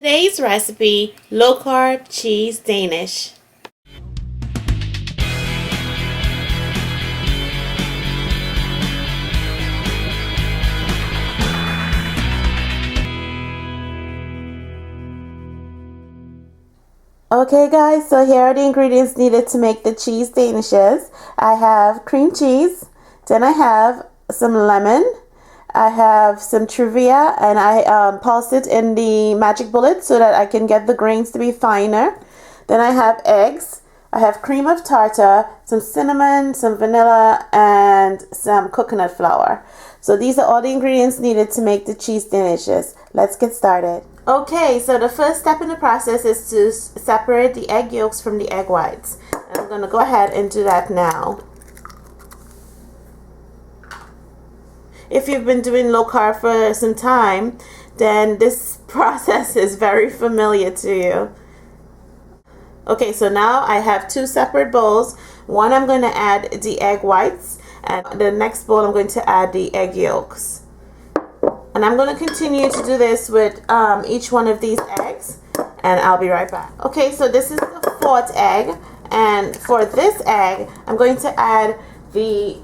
Today's recipe, low carb cheese Danish. Okay guys, so here are the ingredients needed to make the cheese danishes. I have cream cheese, then I have some lemon, I have some trivia, and I pulsed it in the magic bullet so that I can get the grains to be finer. Then I have eggs, I have cream of tartar, some cinnamon, some vanilla, and some coconut flour. So these are all the ingredients needed to make the cheese danishes. Let's get started. Okay, so the first step in the process is to separate the egg yolks from the egg whites. And I'm going to go ahead and do that now. If you've been doing low carb for some time, then this process is very familiar to you. Okay, so now I have two separate bowls. One I'm going to add the egg whites, and the next bowl I'm going to add the egg yolks. And I'm going to continue to do this with each one of these eggs, and I'll be right back. Okay, so this is the fourth egg, and for this egg, I'm going to add the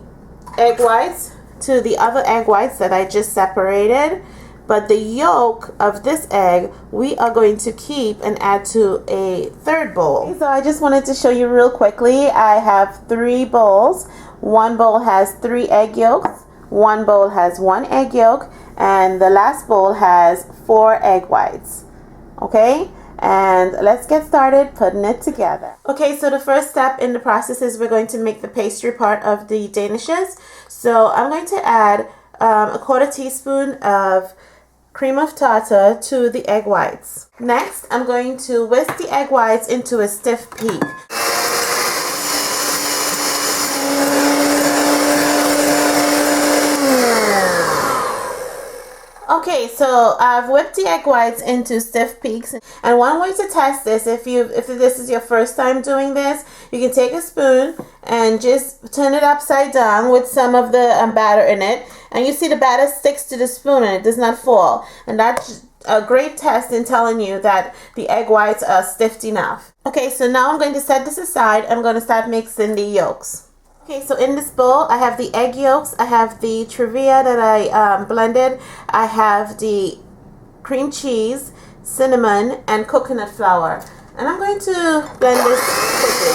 egg whites to the other egg whites that I just separated. But the yolk of this egg, we are going to keep and add to a third bowl. Okay, so I just wanted to show you real quickly. I have 3 bowls. One bowl has 3 egg yolks. One bowl has 1 egg yolk. And the last bowl has 4 egg whites. Okay? And let's get started putting it together. Okay, so the first step in the process is we're going to make the pastry part of the danishes. So I'm going to add a 1/4 teaspoon of cream of tartar to the egg whites. Next, I'm going to whisk the egg whites into a stiff peak. Okay, so I've whipped the egg whites into stiff peaks, and one way to test this, if this is your first time doing this, you can take a spoon and just turn it upside down with some of the batter in it, and you see the batter sticks to the spoon and it does not fall, and that's a great test in telling you that the egg whites are stiff enough. Okay, so now I'm going to set this aside. I'm going to start mixing the yolks. Okay, so in this bowl, I have the egg yolks, I have the trivia that I blended, I have the cream cheese, cinnamon, and coconut flour. And I'm going to blend this quickly.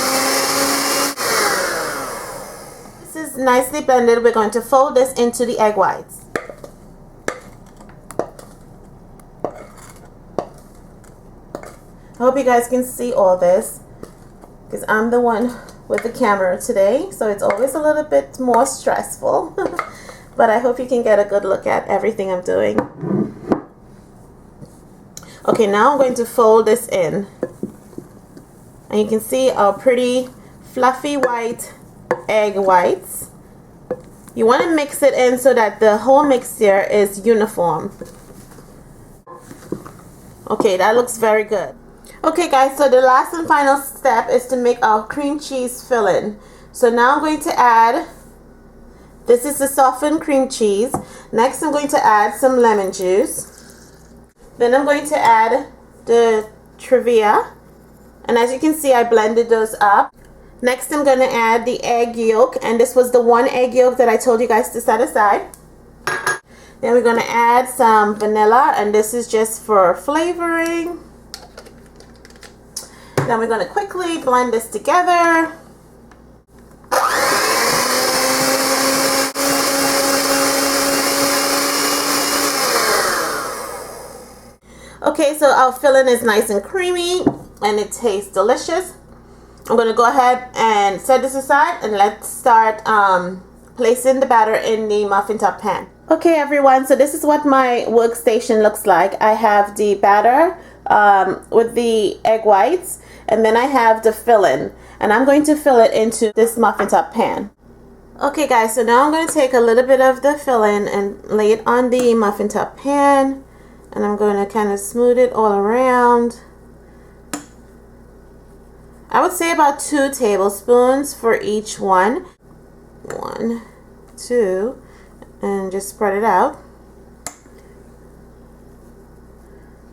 This is nicely blended. We're going to fold this into the egg whites. I hope you guys can see all this, because I'm the one with the camera today, so it's always a little bit more stressful. But I hope you can get a good look at everything I'm doing. Okay, now I'm going to fold this in, and you can see our pretty fluffy white egg whites. You want to mix it in so that the whole mixture is uniform. Okay, that looks very good. Okay guys, so the last and final step is to make our cream cheese filling. So now I'm going to add, this is the softened cream cheese. Next I'm going to add some lemon juice. Then I'm going to add the trivia. And as you can see, I blended those up. Next I'm going to add the egg yolk, and this was the 1 egg yolk that I told you guys to set aside. Then we're going to add some vanilla, and this is just for flavoring. Then we're going to quickly blend this together. Okay, so our filling is nice and creamy and it tastes delicious. I'm going to go ahead and set this aside, and let's start placing the batter in the muffin top pan. Okay everyone, so this is what my workstation looks like. I have the batter with the egg whites, and then I have the filling, and I'm going to fill it into this muffin top pan. Okay guys, so now I'm going to take a little bit of the filling and lay it on the muffin top pan, and I'm going to kind of smooth it all around. I would say about 2 tablespoons for each one. 1, 2, and just spread it out.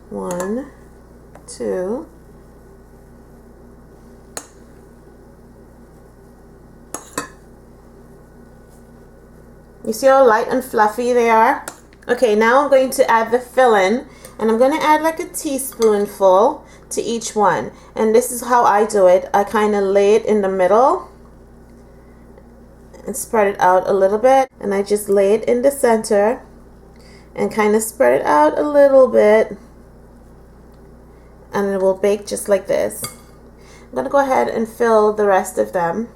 1, 2. You see how light and fluffy they are? Okay, now I'm going to add the filling, and I'm going to add like a teaspoonful to each one. And this is how I do it. I kind of lay it in the middle and spread it out a little bit, and I just lay it in the center and kind of spread it out a little bit, and it will bake just like this. I'm going to go ahead and fill the rest of them.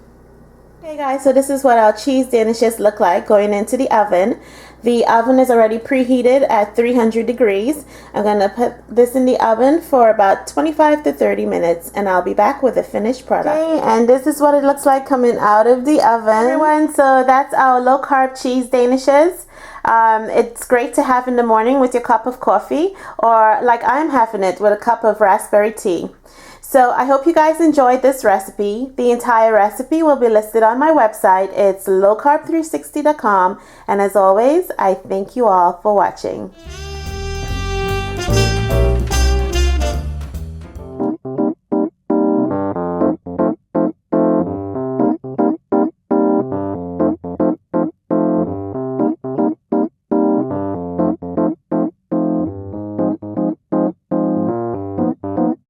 Okay guys, so this is what our cheese danishes look like going into the oven. The oven is already preheated at 300 degrees. I'm going to put this in the oven for about 25 to 30 minutes, and I'll be back with the finished product. Okay, and this is what it looks like coming out of the oven. Everyone, so that's our low carb cheese danishes. It's great to have in the morning with your cup of coffee, or like I'm having it with a cup of raspberry tea. So I hope you guys enjoyed this recipe. The entire recipe will be listed on my website. It's lowcarb360.com. And as always, I thank you all for watching.